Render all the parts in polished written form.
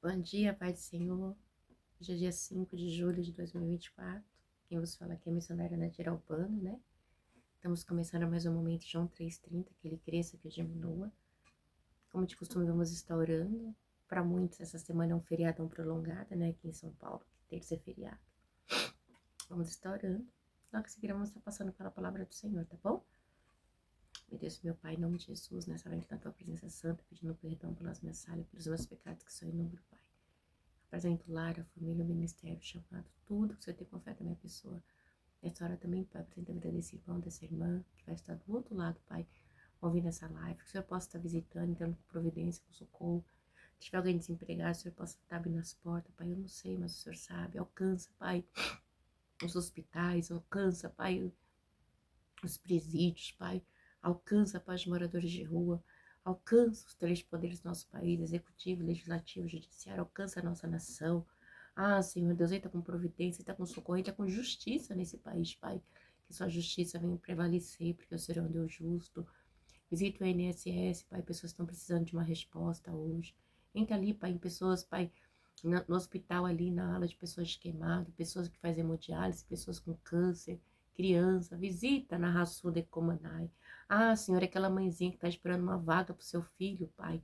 Bom dia, Pai do Senhor. Hoje é dia 5 de julho de 2024. Quem vos fala aqui é a missionária Nadir Albano, né? Estamos começando mais um momento, João 3,30, que ele cresça, que eu diminua. Como de costume, vamos estar orando. Para muitos, essa semana é um feriadão prolongado, né? Aqui em São Paulo, que terça é feriado. Vamos estar orando. Logo que seguir, vamos estar passando pela palavra do Senhor, tá bom? Meu Deus, meu Pai, em nome de Jesus, nessa hora na tua presença santa, pedindo perdão pelas minhas falhas, pelos meus pecados que são inúmeros, Pai. Apresento o lar, a família, o ministério, o chamado, tudo que o Senhor tem confiado na minha pessoa. Nessa hora também, Pai, apresento a vida desse irmão, dessa irmã, que vai estar do outro lado, Pai, ouvindo essa live. Que o Senhor possa estar visitando, entrando com providência, com socorro. Se tiver alguém desempregado, o Senhor possa estar abrindo as portas, Pai. Eu não sei, mas o Senhor sabe. Alcança, Pai, os hospitais, alcança, Pai, os presídios, Pai. Alcança, Pai, os moradores de rua. Alcança os três poderes do nosso país, executivo, legislativo, judiciário. Alcança a nossa nação. Ah, Senhor Deus, entra com providência, entra com socorro, entra com justiça nesse país, Pai. Que sua justiça venha prevalecer, porque o Senhor é um Deus justo. Visita o INSS, Pai, pessoas que estão precisando de uma resposta hoje. Entra ali, Pai, em pessoas, Pai, no hospital ali, na ala de pessoas queimadas, pessoas que fazem hemodiálise, pessoas com câncer, criança. Visita na Raçuda e Comanai. Ah, Senhor, aquela mãezinha que está esperando uma vaga para o seu filho, Pai,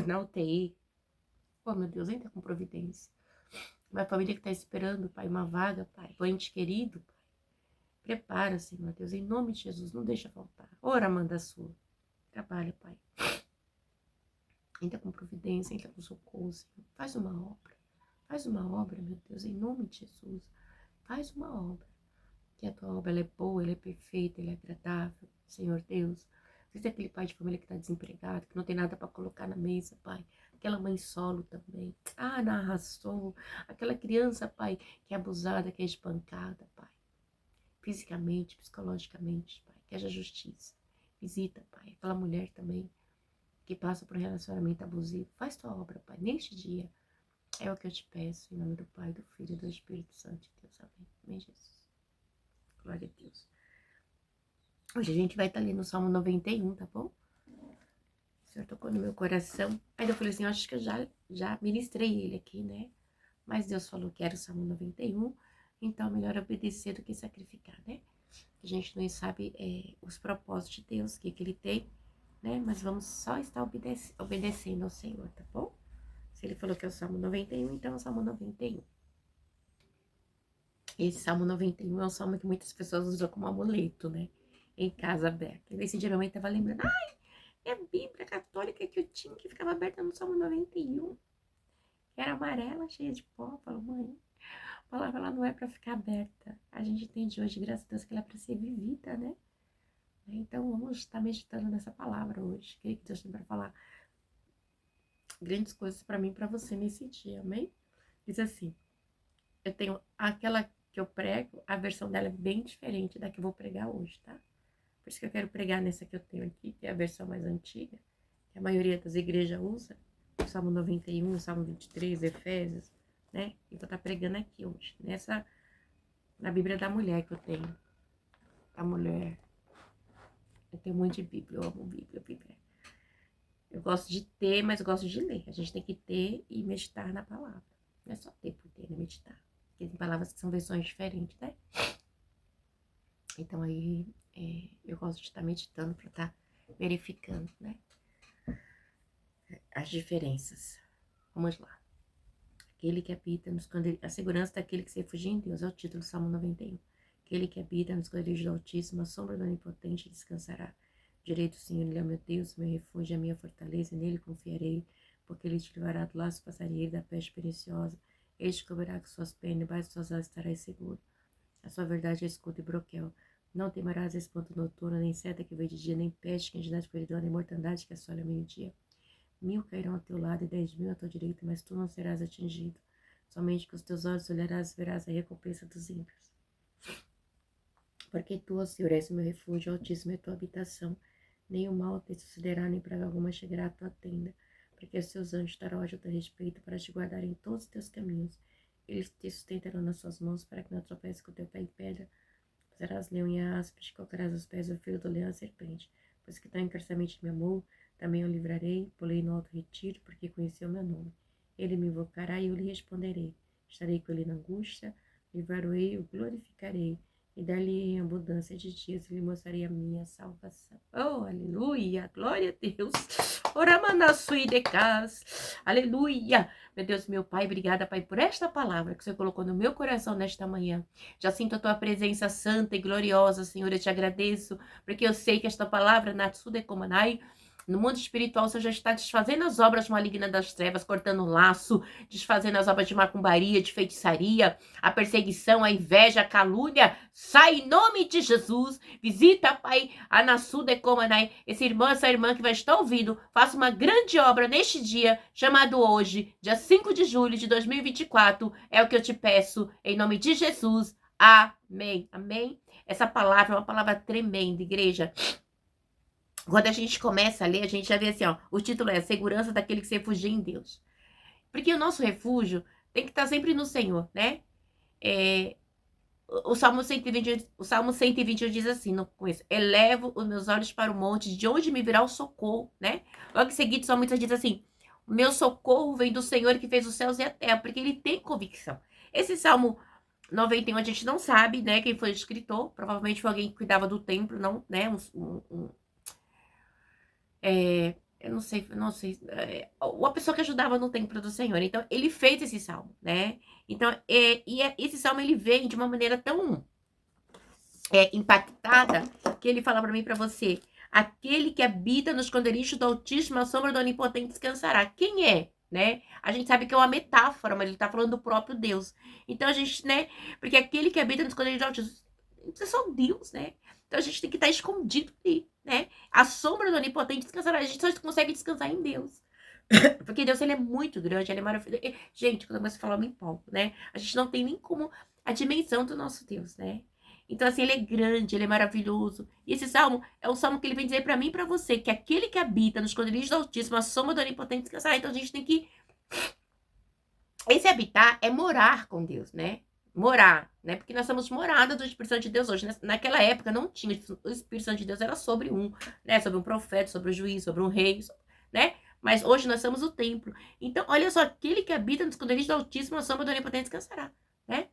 na UTI. Oh, meu Deus, entra com providência. Uma família que está esperando, Pai, uma vaga, Pai, para o ente querido, Pai. Prepara, Senhor Deus, em nome de Jesus, não deixa faltar. Ora, manda sua. Trabalha, Pai. Entra com providência, entra com socorro, Senhor. Faz uma obra. Faz uma obra, meu Deus, em nome de Jesus. Faz uma obra. Que a tua obra ela é boa, ela é perfeita, ela é agradável, Senhor Deus. Você é aquele pai de família que está desempregado, que não tem nada para colocar na mesa, Pai. Aquela mãe solo também. Ah, não arrasou. Aquela criança, Pai, que é abusada, que é espancada, Pai. Fisicamente, psicologicamente, Pai. Que haja justiça. Visita, Pai. Aquela mulher também que passa por um relacionamento abusivo. Faz tua obra, Pai, neste dia. É o que eu te peço, em nome do Pai, do Filho e do Espírito Santo de Deus. Amém. Amém, Jesus. Glória a Deus. Hoje a gente vai estar lendo o Salmo 91, tá bom? O Senhor tocou no meu coração. Aí eu falei assim, eu acho que eu já ministrei ele aqui, né? Mas Deus falou que era o Salmo 91, então é melhor obedecer do que sacrificar, né? A gente não sabe os propósitos de Deus, o que ele tem, né? Mas vamos só estar obedecendo ao Senhor, tá bom? Se ele falou que é o Salmo 91, então é o Salmo 91. Esse Salmo 91 é um salmo que muitas pessoas usam como amuleto, né? Em casa aberta. E nesse dia minha mãe tava lembrando, é a Bíblia católica que eu tinha, que ficava aberta no Salmo 91. Que era amarela, cheia de pó. Falou, mãe, a palavra ela não é para ficar aberta. A gente entende hoje, graças a Deus, que ela é para ser vivida, né? Então vamos estar meditando nessa palavra hoje. Que Deus tem para falar grandes coisas para mim e para você nesse dia, amém? Diz assim, eu tenho aquela que eu prego, a versão dela é bem diferente da que eu vou pregar hoje, tá? Por isso que eu quero pregar nessa que eu tenho aqui, que é a versão mais antiga, que a maioria das igrejas usa, o Salmo 91, o Salmo 23, Efésios, né? E vou estar pregando aqui hoje, na Bíblia da mulher que eu tenho. A mulher. Eu tenho um monte de Bíblia, eu amo Bíblia. Eu gosto de ter, mas eu gosto de ler. A gente tem que ter e meditar na palavra. Não é só ter por ter, né? Meditar. Porque tem palavras que são versões diferentes, né? Então aí eu gosto de estar meditando para estar verificando, né? As diferenças. Vamos lá. Aquele que habita nos a segurança daquele que se refugia em Deus, é o título do Salmo 91. Aquele que habita nos esconderijos do Altíssimo, a sombra do Onipotente descansará. Direito, Senhor, Ele é meu Deus, meu refúgio, a minha fortaleza, e nele confiarei, porque Ele te livrará do laço passarinheiro da peste perniciosa. Ele te cobrirá com suas penas, e debaixo de suas asas estarás seguro. A sua verdade é escudo e broquel. Não temerás espanto noturno, nem seta que veio de dia, nem peste que agilidade feridora, nem mortandade que assola ao meio-dia. 1000 cairão ao teu lado e 10.000 à tua direita, mas tu não serás atingido. Somente com os teus olhos olharás e verás a recompensa dos ímpios. Porque tu, ó Senhor, és o meu refúgio, o Altíssimo é a tua habitação. Nem o mal te sucederá, nem praga alguma chegará à tua tenda. Porque os teus anjos estarão a teu respeito para te guardar em todos os teus caminhos. Eles te sustentarão nas suas mãos para que não tropece com o teu pé em pedra. Serás leão e a áspide, colocarás os pés ao fio do leão e a serpente. Pois que tão encarecidamente me amou, também o livrarei, pulei no alto retiro, porque conheceu meu nome. Ele me invocará e eu lhe responderei. Estarei com ele na angústia, livrar-o-ei, o glorificarei, e dar-lhe em abundância de dias, e lhe mostrarei a minha salvação. Oh, aleluia, glória a Deus. Oramanassui de cas, aleluia. Meu Deus, meu Pai, obrigada, Pai, por esta palavra que o Senhor colocou no meu coração nesta manhã. Já sinto a tua presença santa e gloriosa, Senhor, eu te agradeço, porque eu sei que esta palavra, Natsude Komanai, no mundo espiritual, o Senhor já está desfazendo as obras malignas das trevas, cortando o laço, desfazendo as obras de macumbaria, de feitiçaria, a perseguição, a inveja, a calúnia. Sai em nome de Jesus. Visita, Pai, a Nassuda Komanai, esse irmão, essa irmã que vai estar ouvindo. Faça uma grande obra neste dia, chamado hoje, dia 5 de julho de 2024. É o que eu te peço, em nome de Jesus. Amém. Amém. Essa palavra é uma palavra tremenda, igreja. Quando a gente começa a ler, a gente já vê assim, ó, o título é Segurança daquele que se refugia em Deus. Porque o nosso refúgio tem que estar sempre no Senhor, né? O Salmo 121 diz assim, no começo, elevo os meus olhos para o monte, de onde me virá o socorro, né? Logo em seguida, o Salmo diz assim, o meu socorro vem do Senhor que fez os céus e a terra, porque ele tem convicção. Esse Salmo 91 a gente não sabe, né, quem foi o escritor, provavelmente foi alguém que cuidava do templo, não, né, eu não sei, uma pessoa que ajudava no templo do Senhor. Então, ele fez esse salmo, né? Então, esse salmo, ele vem de uma maneira tão impactada, que ele fala para mim e para você, aquele que habita no esconderijo do Altíssimo, a sombra do Onipotente descansará. Quem é? Né? A gente sabe que é uma metáfora, mas ele tá falando do próprio Deus. Então, a gente, né? Porque aquele que habita no esconderijo do Altíssimo, é só Deus, né? Então, a gente tem que estar escondido ali, né? A sombra do Onipotente descansará. A gente só consegue descansar em Deus. Porque Deus, ele é muito grande, ele é maravilhoso. Gente, quando eu começo a falar, eu me empolgo, né? A gente não tem nem como a dimensão do nosso Deus, né? Então, assim, ele é grande, ele é maravilhoso. E esse salmo é o salmo que ele vem dizer para mim e pra você, que aquele que habita nos esconderijos do Altíssimo, a sombra do Onipotente descansará. Então, a gente tem que... Esse habitar é morar com Deus, né? Morar, né? Porque nós somos morada do Espírito Santo de Deus hoje. Naquela época não tinha, o Espírito Santo de Deus era sobre né? Sobre um profeta, sobre um juiz, sobre um rei, né? Mas hoje nós somos o templo. Então, olha só, aquele que habita no esconderijo do Altíssimo, a sombra do Onipotente descansará, né?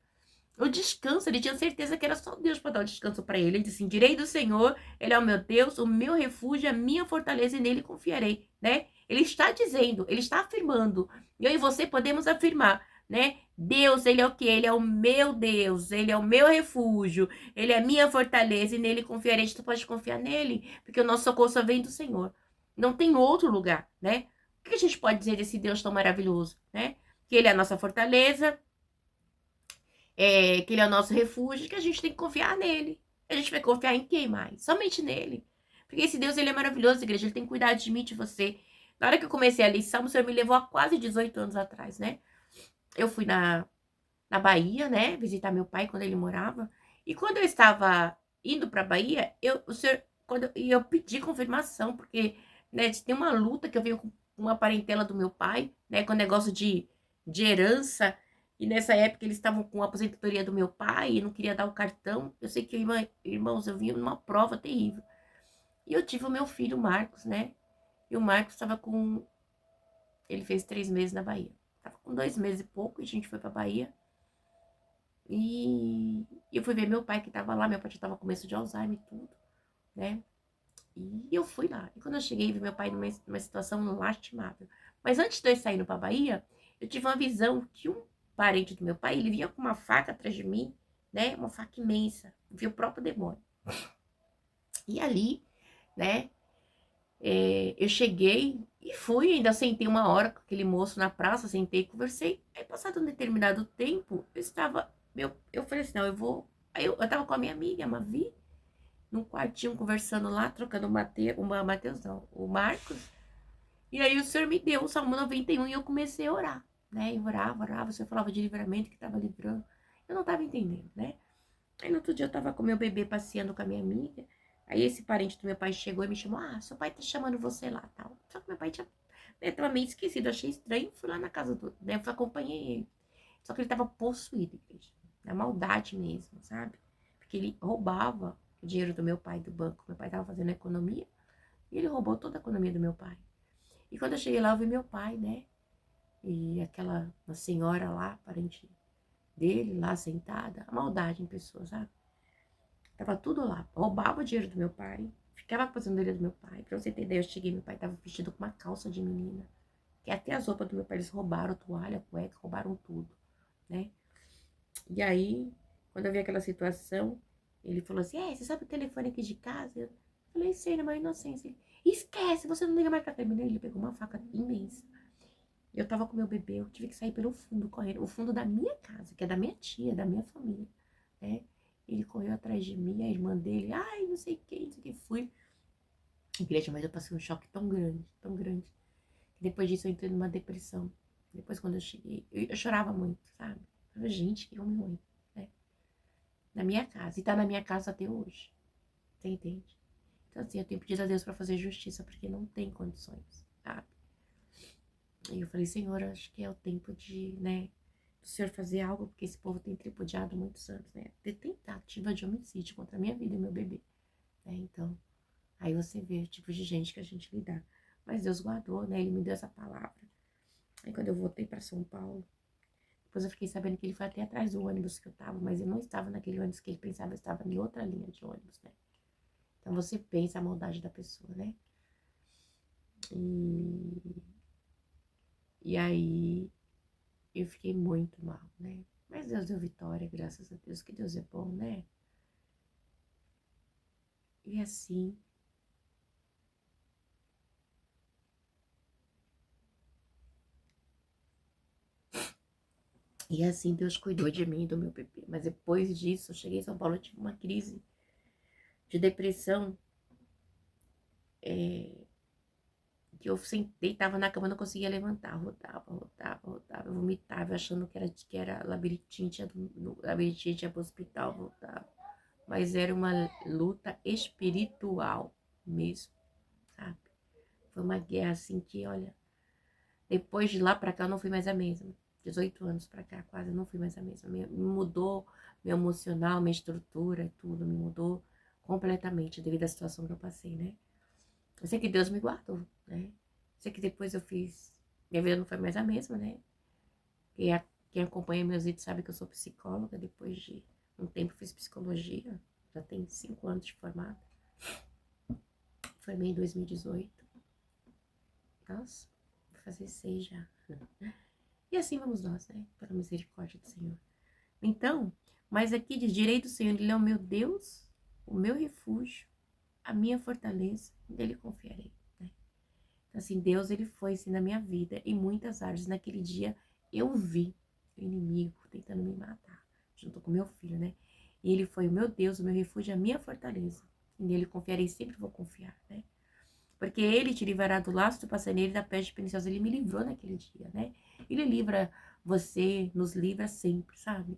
O descanso, ele tinha certeza que era só Deus para dar o descanso para ele. Ele disse assim, direi do Senhor, ele é o meu Deus, o meu refúgio, a minha fortaleza, e nele confiarei, né? Ele está dizendo, ele está afirmando. Eu e você podemos afirmar, né? Deus, ele é o quê? Ele é o meu Deus, ele é o meu refúgio, ele é a minha fortaleza, e nele confiarei. A gente pode confiar nele, porque o nosso socorro só vem do Senhor. Não tem outro lugar, né? O que a gente pode dizer desse Deus tão maravilhoso, né? Que ele é a nossa fortaleza, que ele é o nosso refúgio, que a gente tem que confiar nele. A gente vai confiar em quem mais? Somente nele. Porque esse Deus, ele é maravilhoso, igreja. Ele tem cuidado de mim, de você. Na hora que eu comecei a lição, o Senhor me levou há quase 18 anos atrás, né? Eu fui na Bahia, né? Visitar meu pai quando ele morava. E quando eu estava indo pra Bahia, eu pedi confirmação, porque, né, tem uma luta que eu venho com uma parentela do meu pai, né? Com o negócio de herança. E nessa época eles estavam com a aposentadoria do meu pai e não queria dar o cartão. Eu sei que, irmãos, eu vim numa prova terrível. E eu tive o meu filho, o Marcos, né? E o Marcos estava com... Ele fez 3 meses na Bahia. Tava com 2 meses e pouco e a gente foi pra Bahia. E eu fui ver meu pai que tava lá. Meu pai já tava com começo de Alzheimer e tudo, né? E eu fui lá. E quando eu cheguei, vi meu pai numa situação lastimável. Mas antes de eu sair indo pra Bahia, eu tive uma visão que um parente do meu pai, ele vinha com uma faca atrás de mim, né? Uma faca imensa. Vi o próprio demônio. E ali, né? Eu cheguei e fui, ainda sentei uma hora com aquele moço na praça, sentei e conversei. Aí, passado um determinado tempo, eu falei assim, não, eu vou... Aí eu tava com a minha amiga, a Mavi, num quartinho, conversando lá, trocando o Marcos. E aí o Senhor me deu o Salmo 91 e eu comecei a orar, né? Eu orava, o Senhor falava de livramento que tava livrando. Eu não tava entendendo, né? Aí no outro dia eu tava com meu bebê passeando com a minha amiga. Aí esse parente do meu pai chegou e me chamou, seu pai tá chamando você lá, tal. Só que meu pai tava meio esquecido, achei estranho, fui lá na casa né? Eu acompanhei ele. Só que ele tava possuído, igreja. Na maldade mesmo, sabe? Porque ele roubava o dinheiro do meu pai do banco. Meu pai tava fazendo economia e ele roubou toda a economia do meu pai. E quando eu cheguei lá, eu vi meu pai, né? E uma senhora lá, parente dele, lá sentada, a maldade em pessoa, sabe? Tava tudo lá. Roubava o dinheiro do meu pai, ficava fazendo dinheiro do meu pai. Pra você ter ideia, eu cheguei, meu pai tava vestido com uma calça de menina. Que até as roupas do meu pai, eles roubaram, toalha, cueca, roubaram tudo, né? E aí, quando eu vi aquela situação, ele falou assim, você sabe o telefone aqui de casa? Eu falei, sei, na maior inocência. Ele, esquece, você não liga mais pra cá. Ele pegou uma faca imensa. Eu tava com meu bebê, eu tive que sair pelo fundo, correndo. O fundo da minha casa, que é da minha tia, da minha família, né? Ele correu atrás de mim, a irmã dele, ai, não sei o que, não sei o que, fui. Igreja, mas eu passei um choque tão grande, tão grande. Depois disso eu entrei numa depressão. Depois quando eu cheguei, eu chorava muito, sabe? Eu falei, gente, que homem ruim, né? Na minha casa, e tá na minha casa até hoje, você entende? Então assim, eu tenho pedido a Deus pra fazer justiça, porque não tem condições, sabe? E eu falei, Senhor, acho que é o tempo de, né, do Senhor fazer algo, porque esse povo tem tripudiado muitos anos, né? Ter tentativa de homicídio contra a minha vida e meu bebê, né? Então, aí você vê o tipo de gente que a gente lidar. Mas Deus guardou, né? Ele me deu essa palavra. Aí quando eu voltei para São Paulo, depois eu fiquei sabendo que ele foi até atrás do ônibus que eu tava, mas eu não estava naquele ônibus que ele pensava, eu estava em outra linha de ônibus, né? Então você pensa a maldade da pessoa, né? E aí eu fiquei muito mal, né? Mas Deus deu vitória, graças a Deus, que Deus é bom, né? E assim, Deus cuidou de mim e do meu bebê. Mas depois disso, eu cheguei em São Paulo, eu tive uma crise de depressão, que eu sentei, tava na cama, não conseguia levantar, rodava, eu vomitava, achando que era labirintite, labirintite, ia pro hospital, voltava. Mas era uma luta espiritual mesmo, sabe? Foi uma guerra assim que, olha, depois de lá pra cá eu não fui mais a mesma. 18 anos pra cá, quase, eu não fui mais a mesma. Me mudou meu emocional, minha estrutura, tudo me mudou completamente devido à situação que eu passei, né? Eu sei que Deus me guardou, né? Eu sei que depois eu fiz. Minha vida não foi mais a mesma, né? Quem acompanha meus vídeos sabe que eu sou psicóloga. Depois de um tempo fiz psicologia. Já tem 5 anos de formada. Formei em 2018. Nossa, vou fazer 6 já. E assim vamos nós, né? Pela misericórdia do Senhor. Então, mas aqui diz: direito do Senhor, Ele é o meu Deus, o meu refúgio, a minha fortaleza, dele confiarei, né? Então, assim, Deus, ele foi assim na minha vida, em muitas áreas. Naquele dia, eu vi o inimigo tentando me matar, junto com meu filho, né? E ele foi o meu Deus, o meu refúgio, a minha fortaleza. E nele confiarei, sempre vou confiar, né? Porque ele te livrará do laço do passarinheiro e da peste perniciosa. Ele me livrou naquele dia, né? Ele livra você, nos livra sempre, sabe?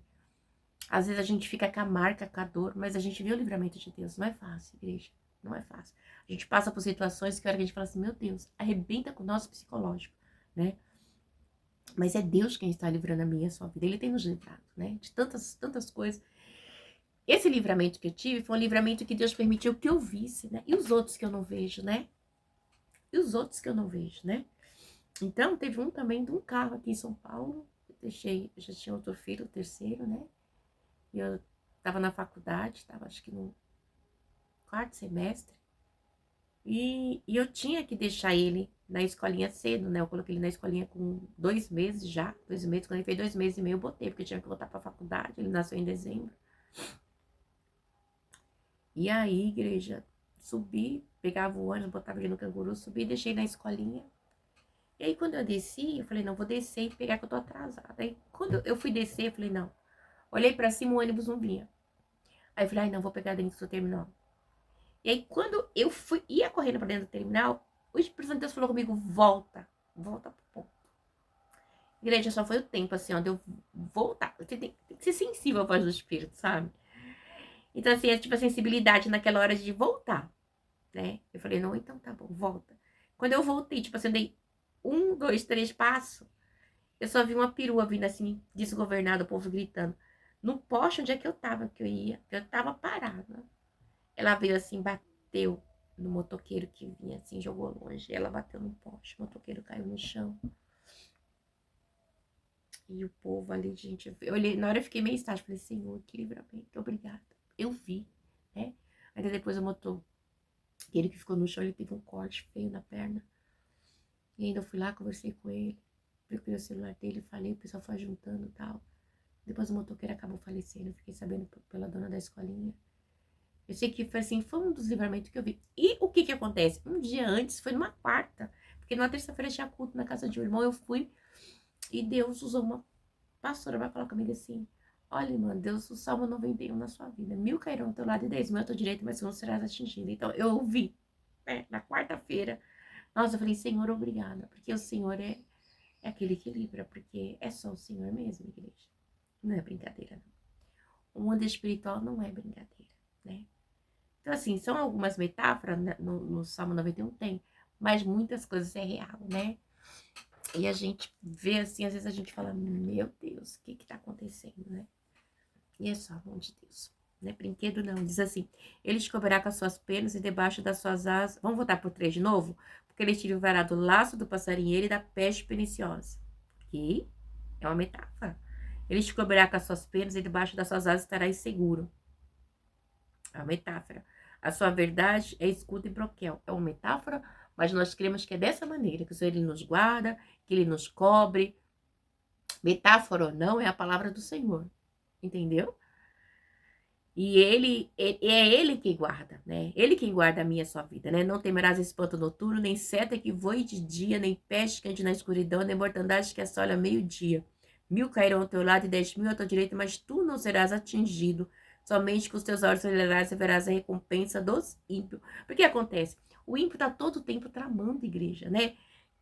Às vezes a gente fica com a marca, com a dor, mas a gente vê o livramento de Deus. Não é fácil, igreja. Não é fácil. A gente passa por situações que a hora que a gente fala assim, meu Deus, arrebenta com o nosso psicológico, né? Mas é Deus quem está livrando a minha e a sua vida. Ele tem nos livrado, né? De tantas, tantas coisas. Esse livramento que eu tive foi um livramento que Deus permitiu que eu visse, né? E os outros que eu não vejo, né? E os outros que eu não vejo, né? Então, teve um também de um carro aqui em São Paulo. Eu já tinha outro filho, o terceiro, né? E eu tava na faculdade, tava acho que no 4º semestre. E eu tinha que deixar ele na escolinha cedo, né? Eu coloquei ele na escolinha com 2 meses já. 2 meses, quando ele fez 2 meses e meio, eu botei, porque eu tinha que voltar pra faculdade. Ele nasceu em dezembro. E aí, igreja, subi, pegava o ônibus, botava ele no canguru, subi e deixei na escolinha. E aí, quando eu desci, eu falei, não, vou descer e pegar que eu tô atrasada. Aí, quando eu fui descer, eu falei, não. Olhei pra cima, o ônibus não vinha. Aí eu falei, ai, não, vou pegar dentro do terminal. E aí, quando eu ia correndo pra dentro do terminal, o Espírito Santo de Deus falou comigo, volta pro ponto. Igreja, só foi o tempo, assim, ó, de eu voltar. Você tem que ser sensível à voz do Espírito, sabe? Então, assim, é tipo a sensibilidade naquela hora de voltar, né? Eu falei, não, então tá bom, volta. Quando eu voltei, tipo assim, eu dei 1, 2, 3 passos, eu só vi uma perua vindo assim, desgovernada, o povo gritando. No poste onde é que eu tava, que eu tava parada. Ela veio assim, bateu no motoqueiro que vinha assim, jogou longe. Ela bateu no poste, o motoqueiro caiu no chão. E o povo ali, gente, eu olhei, na hora eu fiquei meio estática, falei, Senhor, que livramento, obrigada. Eu vi, né? Ainda depois eu mostrou ele que ficou no chão, ele teve um corte feio na perna. E ainda eu fui lá, conversei com ele, procurei o celular dele, falei, o pessoal foi juntando e tal. Depois o motoqueiro acabou falecendo, eu fiquei sabendo pela dona da escolinha. Eu sei que foi assim, foi um dos livramentos que eu vi. E o que que acontece? Um dia antes, foi numa quarta, porque numa terça-feira tinha culto na casa de um irmão, eu fui, e Deus usou uma pastora pra falar comigo assim, olha, irmã, Deus, o Salmo 91 na sua vida, 1000 cairão do teu lado e 10.000 à tua direita, mas você não serás atingido. Então, eu ouvi, né, na quarta-feira, nossa, eu falei, Senhor, obrigada, porque o Senhor é aquele que livra, porque é só o Senhor mesmo, igreja. Não é brincadeira, não. O mundo espiritual não é brincadeira, né? Então, assim, são algumas metáforas, né? No Salmo 91 tem, mas muitas coisas é real, né? E a gente vê assim, às vezes a gente fala, meu Deus, o que que tá acontecendo, né? E é só a mão de Deus, né? Brinquedo não, diz assim, ele te cobrirá com as suas penas e debaixo das suas asas, vamos voltar por 3 de novo? Porque ele te livrará do laço do passarinheiro e da peste perniciosa. Ok? É uma metáfora. Ele te cobrirá com as suas penas e debaixo das suas asas estarás seguro. É uma metáfora. A sua verdade é escudo e broquel. É uma metáfora, mas nós cremos que é dessa maneira, que o Senhor ele nos guarda, que ele nos cobre. Metáfora ou não, é a palavra do Senhor. Entendeu? E é ele que guarda, né? Ele quem guarda a minha e a sua vida, né? Não temerás espanto noturno, nem seta que voe de dia, nem peste que ande na escuridão, nem mortandade que assola ao meio-dia. 1000 cairão ao teu lado e 10.000 à tua direita, mas tu não serás atingido. Somente com os teus olhos olharás e verás a recompensa dos ímpios. Porque acontece? O ímpio está todo o tempo tramando, igreja, né?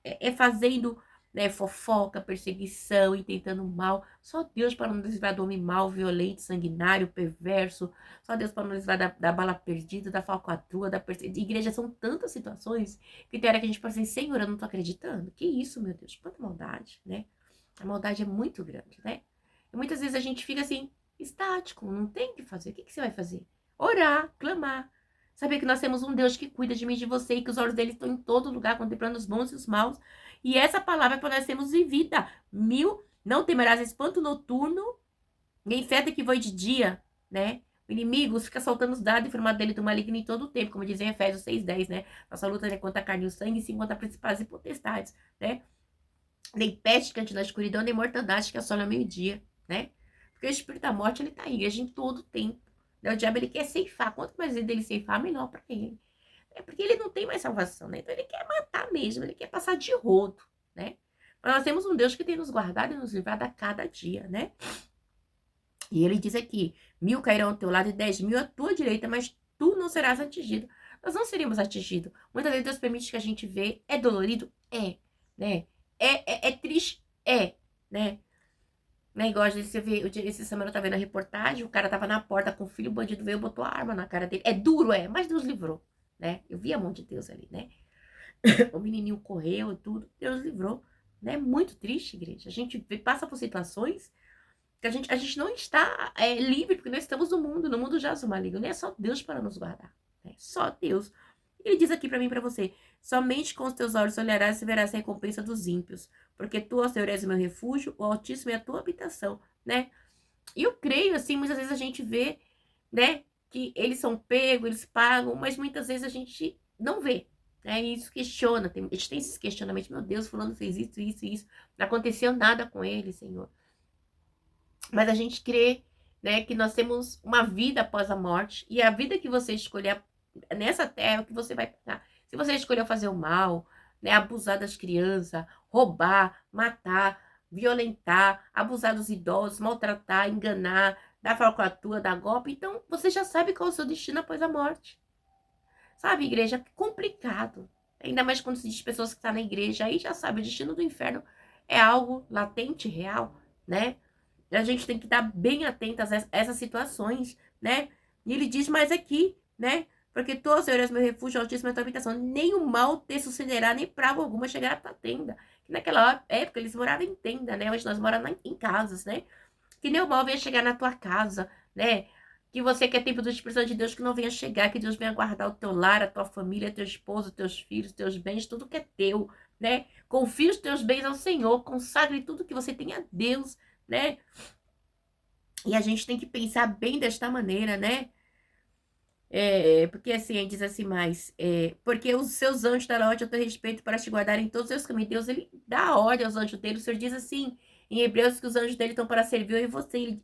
É fazendo, né, fofoca, perseguição, intentando mal. Só Deus para nos livrar do homem mau, violento, sanguinário, perverso. Só Deus para nos livrar da bala perdida, da falcatrua, da perseguição. Igreja, são tantas situações que tem hora que a gente fala assim, Senhor, eu não tô acreditando. Que isso, meu Deus, quanta maldade, né? A maldade é muito grande, né? E muitas vezes a gente fica assim, estático, não tem o que fazer. O que você vai fazer? Orar, clamar. Saber que nós temos um Deus que cuida de mim e de você e que os olhos dele estão em todo lugar, contemplando os bons e os maus. E essa palavra é para nós termos vivida. 1000, não temerás espanto noturno, nem seta que voe de dia, né? O inimigo fica soltando os dados e formado dele do maligno em todo o tempo, como dizem em Efésios 6:10, né? Nossa luta é contra a carne e o sangue, sim contra principais e potestades, né? Nem peste que ande na escuridão, nem mortandade que assola ao meio-dia, né? Porque o espírito da morte, ele tá aí, em todo o tempo. Né? O diabo, ele quer ceifar. Quanto mais ele ceifar, melhor para ele. É porque ele não tem mais salvação, né? Então ele quer matar mesmo, ele quer passar de rodo, né? Mas nós temos um Deus que tem nos guardado e nos livrado a cada dia, né? E ele diz aqui, 1000 cairão ao teu lado e 10.000 à tua direita, mas tu não serás atingido. Nós não seremos atingidos. Muitas vezes Deus permite que a gente vê, é dolorido? É, né? É triste? É, né? Negócio de você ver, esse semana eu tava vendo a reportagem, o cara tava na porta com o filho, o bandido veio e botou a arma na cara dele. É duro, mas Deus livrou, né? Eu vi a mão de Deus ali, né? O menininho correu e tudo, Deus livrou, né? Muito triste, igreja. A gente passa por situações que a gente não está livre, porque nós estamos no mundo jaz o maligno, não é só Deus para nos guardar, né? Só Deus. Ele diz aqui para mim e para você, somente com os teus olhos olharás e verás a recompensa dos ímpios, porque tu, ó Senhor, és o meu refúgio, o Altíssimo é a tua habitação, né? E eu creio, assim, muitas vezes a gente vê, né, que eles são pegos, eles pagam, mas muitas vezes a gente não vê, né? E isso questiona, a gente tem esses questionamentos, meu Deus, fulano fez isso, isso, isso, não aconteceu nada com ele, Senhor. Mas a gente crê, né, que nós temos uma vida após a morte, e a vida que você escolher nessa terra é o que você vai pegar. Se você escolheu fazer o mal, né, abusar das crianças, roubar, matar, violentar, abusar dos idosos, maltratar, enganar, dar falcatrua, dar golpe, então você já sabe qual é o seu destino após a morte. Sabe, igreja? Complicado. Ainda mais quando se diz pessoas que estão na igreja, aí já sabe, o destino do inferno é algo latente, real, né? A gente tem que estar bem atentas a essas situações, né? E ele diz mais aqui, né? Porque tu, Senhor, és meu refúgio, altíssima é a tua habitação. Nem o mal te sucederá, nem praga alguma chegará à tua tenda. Que naquela época eles moravam em tenda, né? Hoje nós moramos em casas, né? Que nem o mal venha chegar na tua casa, né? Que você quer tempo do Espírito Santo de Deus, que não venha chegar, que Deus venha guardar o teu lar, a tua família, teu esposo, teus filhos, teus bens, tudo que é teu, né? Confie os teus bens ao Senhor, consagre tudo que você tem a Deus, né? E a gente tem que pensar bem desta maneira, né? Porque assim, diz assim mais, porque os seus anjos darão ordem ao teu respeito para te guardar em todos os seus caminhos. Deus, ele dá ordem aos anjos dele. O Senhor diz assim, em Hebreus, que os anjos dele estão para servir eu e você.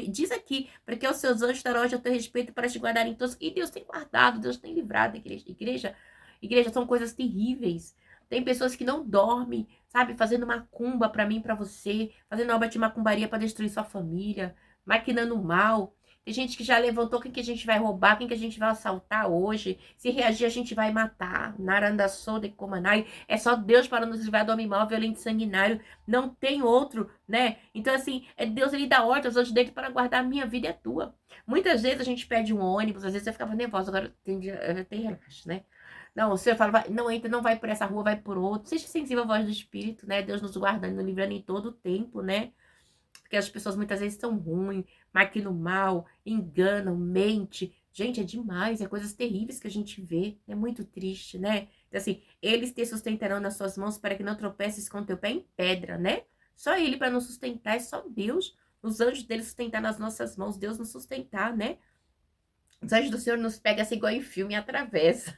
Diz aqui, porque os seus anjos darão ordem ao teu respeito para te guardar em todos. E Deus tem guardado, Deus tem livrado a igreja. Igreja são coisas terríveis. Tem pessoas que não dormem, sabe, fazendo macumba para mim, para você, fazendo obra de macumbaria para destruir sua família, maquinando mal. Tem gente que já levantou quem que a gente vai roubar, quem que a gente vai assaltar hoje. Se reagir, a gente vai matar. Narandassou de Comanai. É só Deus para nos livrar do homem mau, violento e sanguinário. Não tem outro, né? Então, assim, Deus, ele dá ordem aos anjos dele para guardar a minha vida e a tua. Muitas vezes a gente pede um ônibus, às vezes eu ficava nervosa, agora tem relaxo, né? Não, o Senhor fala, vai, não entra, não vai por essa rua, vai por outro. Seja sensível à voz do Espírito, né? Deus nos guardando, nos livrando em todo o tempo, né? Porque as pessoas muitas vezes são ruins, maquinam mal, enganam, mente. Gente, é demais, é coisas terríveis que a gente vê. É muito triste, né? Então, assim, eles te sustentarão nas suas mãos para que não tropeces com teu pé em pedra, né? Só ele para nos sustentar, é só Deus. Os anjos dele sustentar nas nossas mãos, Deus nos sustentar, né? Os anjos do Senhor nos pegam assim igual em filme e atravessa.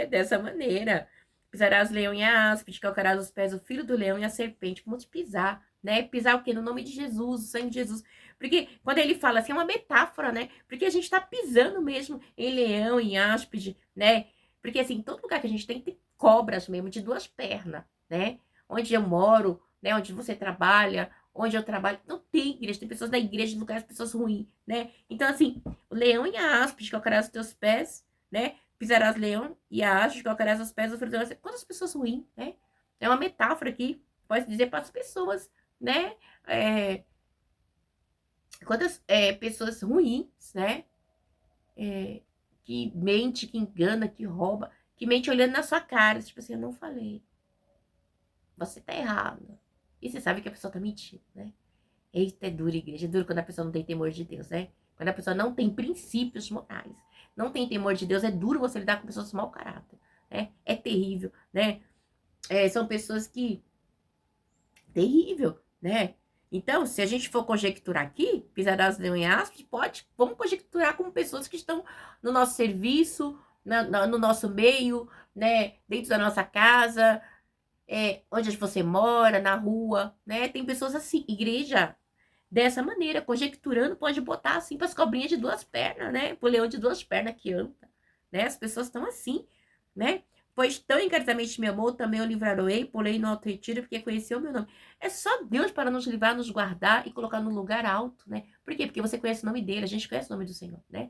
Dessa maneira. Pisarás o leão e a áspide, calcarás os pés o filho do leão e a serpente. Vamos pisar, né? Pisar o quê? No nome de Jesus, o sangue de Jesus. Porque quando ele fala assim, é uma metáfora, né? Porque a gente tá pisando mesmo em leão, em áspide, né? Porque assim, todo lugar que a gente tem cobras mesmo de duas pernas, né? Onde eu moro, né? Onde você trabalha, onde eu trabalho, não tem igreja. Tem pessoas na igreja, lugares, pessoas ruins, né? Então assim, o leão e a áspide, calcarás os teus pés, né? Pisarás leão e a haste, colocarás aos pés do filho do leão. Quantas pessoas ruins, né? É uma metáfora aqui, pode dizer para as pessoas, né? Quantas pessoas ruins, né? Que mente, que engana, que rouba, que mente olhando na sua cara. Tipo assim, eu não falei. Você tá errado. E você sabe que a pessoa tá mentindo, né? Eita, é duro, igreja. É duro quando a pessoa não tem temor de Deus, né? Quando a pessoa não tem princípios morais, não tem temor de Deus, é duro você lidar com pessoas de mau caráter, né? É terrível, né? São pessoas que... Terrível, né? Então, se a gente for conjecturar aqui, pisarás leão e áspide, vamos conjecturar como pessoas que estão no nosso serviço, no nosso meio, né? Dentro da nossa casa, onde você mora, na rua, né? Tem pessoas assim, igreja... Dessa maneira, conjecturando, pode botar assim para as cobrinhas de duas pernas, né? Pro leão de duas pernas que anda, né? As pessoas estão assim, né? Pois tão encarecidamente me amou, também eu livrarei, porém no alto retiro, porque conheceu o meu nome. É só Deus para nos livrar, nos guardar e colocar no lugar alto, né? Por quê? Porque você conhece o nome dele, a gente conhece o nome do Senhor, né?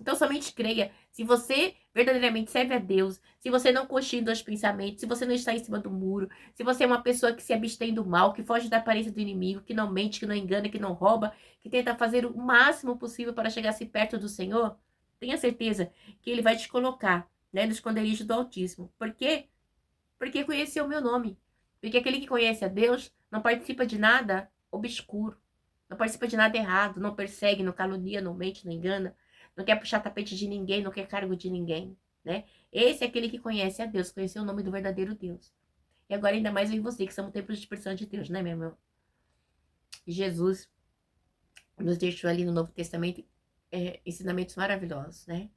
Então, somente creia. Se você verdadeiramente serve a Deus, se você não cochila dos pensamentos, se você não está em cima do muro, se você é uma pessoa que se abstém do mal, que foge da aparência do inimigo, que não mente, que não engana, que não rouba, que tenta fazer o máximo possível para chegar-se perto do Senhor, tenha certeza que Ele vai te colocar, né, no esconderijo do Altíssimo. Por quê? Porque conheceu o meu nome. Porque aquele que conhece a Deus não participa de nada obscuro, não participa de nada errado, não persegue, não calunia, não mente, não engana, não quer puxar tapete de ninguém, não quer cargo de ninguém, né? Esse é aquele que conhece a Deus, conheceu o nome do verdadeiro Deus. E agora ainda mais eu e você, que somos templos de expressão de Deus, né, meu irmão? Jesus nos deixou ali no Novo Testamento ensinamentos maravilhosos, né?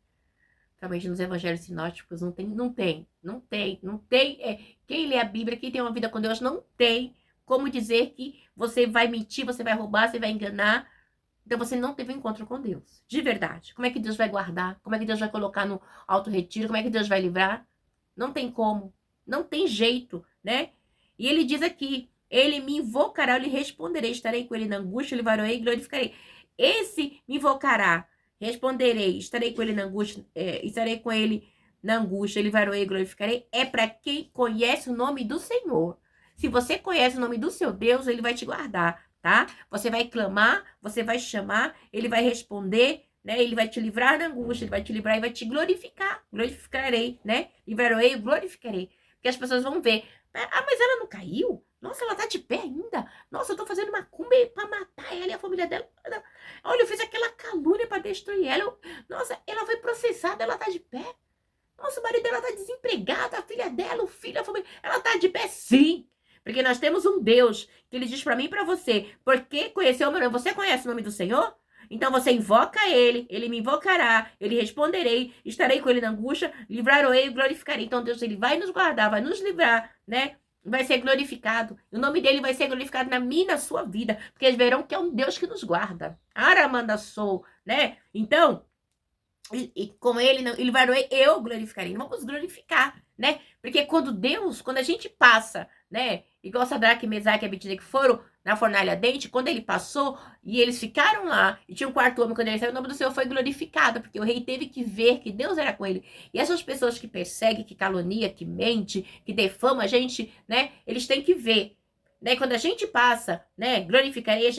Principalmente nos evangelhos sinóticos, quem lê a Bíblia, quem tem uma vida com Deus, não tem como dizer que você vai mentir, você vai roubar, você vai enganar. Então você não teve um encontro com Deus, de verdade. Como é que Deus vai guardar? Como é que Deus vai colocar no alto retiro? Como é que Deus vai livrar? Não tem como, não tem jeito, né? E ele diz aqui, ele me invocará, eu lhe responderei, estarei com ele na angústia, livrarei e glorificarei. Esse me invocará, responderei, estarei com ele na angústia, estarei com ele na angústia, livrarei e glorificarei, é para quem conhece o nome do Senhor. Se você conhece o nome do seu Deus, ele vai te guardar, tá? Você vai clamar, você vai chamar, ele vai responder, né? Ele vai te livrar da angústia, ele vai te livrar e vai te glorificar. Glorificarei, né? Livrarei e glorificarei. Porque as pessoas vão ver, mas ela não caiu? Nossa, ela tá de pé ainda. Nossa, eu tô fazendo macumba pra matar ela e a família dela. Olha, eu fiz aquela calúnia pra destruir ela. Nossa, ela foi processada, ela tá de pé. Nossa, o marido dela tá desempregado, a filha dela, o filho, a família, ela tá de pé sim. Porque nós temos um Deus que ele diz para mim e para você, porque conheceu o meu nome, você conhece o nome do Senhor? Então você invoca ele, ele me invocará, ele responderei, estarei com ele na angústia, livrarei e glorificarei. Então Deus, ele vai nos guardar, vai nos livrar, né? Vai ser glorificado. O nome dele vai ser glorificado na minha e na sua vida, porque eles verão que é um Deus que nos guarda. Aramanda sou, né? Então, e com ele, ele vai, eu glorificarei. Não vamos glorificar, né? Porque quando a gente passa, né? Igual Sadraque, Mesaque e Abednego que foram na fornalha ardente, quando ele passou e eles ficaram lá, e tinha um quarto homem, quando ele saiu, o nome do Senhor foi glorificado, porque o rei teve que ver que Deus era com ele. E essas pessoas que perseguem, que calunia, que mente, que defama a gente, né? Eles têm que ver. Né? Quando a gente passa, né? Glorificarei,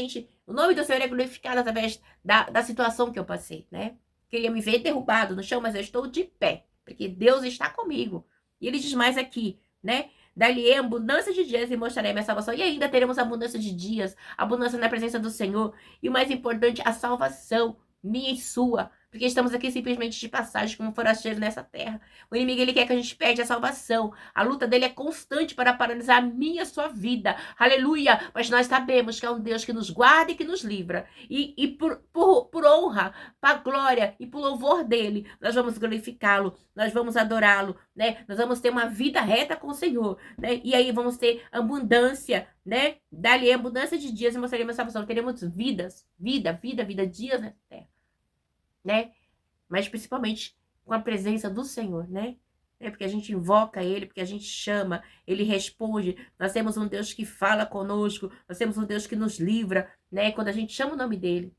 o nome do Senhor é glorificado através da situação que eu passei, né? Queria me ver derrubado no chão, mas eu estou de pé, porque Deus está comigo. E ele diz mais aqui, né? Dar-lhe abundância de dias e mostrarei a minha salvação. E ainda teremos abundância de dias, abundância na presença do Senhor. E o mais importante, a salvação, minha e sua. Porque estamos aqui simplesmente de passagem, como forasteiros nessa terra. O inimigo, ele quer que a gente perde a salvação. A luta dele é constante para paralisar a minha e a sua vida. Aleluia! Mas nós sabemos que é um Deus que nos guarda e que nos livra. E por honra, para glória e por louvor dele, nós vamos glorificá-lo, nós vamos adorá-lo, né? Nós vamos ter uma vida reta com o Senhor, né? E aí vamos ter abundância, né? Dá-lhe abundância de dias e mostraremos a salvação. Teremos vidas, vida, dias nessa terra, né? Mas principalmente com a presença do Senhor, né? Porque a gente invoca ele, porque a gente chama, ele responde. Nós temos um Deus que fala conosco, nós temos um Deus que nos livra, né? Quando a gente chama o nome dele.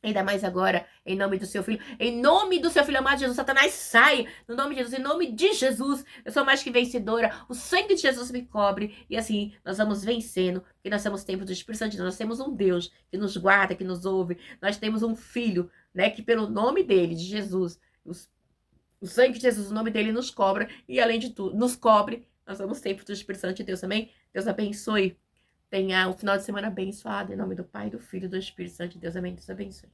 Ainda mais agora, em nome do seu filho. Em nome do seu filho amado Jesus, Satanás sai. No nome de Jesus, em nome de Jesus, eu sou mais que vencedora. O sangue de Jesus me cobre. E assim, nós vamos vencendo. Porque nós temos tempo do Espírito Santo de Deus. Nós temos um Deus que nos guarda, que nos ouve. Nós temos um filho, né? Que pelo nome dele, de Jesus, o sangue de Jesus, o nome dele nos cobra. E além de tudo, nos cobre. Nós temos tempo do Espírito Santo de Deus também. Deus abençoe. Tenha um final de semana abençoado. Em nome do Pai, do Filho e do Espírito Santo de Deus. Amém. Deus abençoe.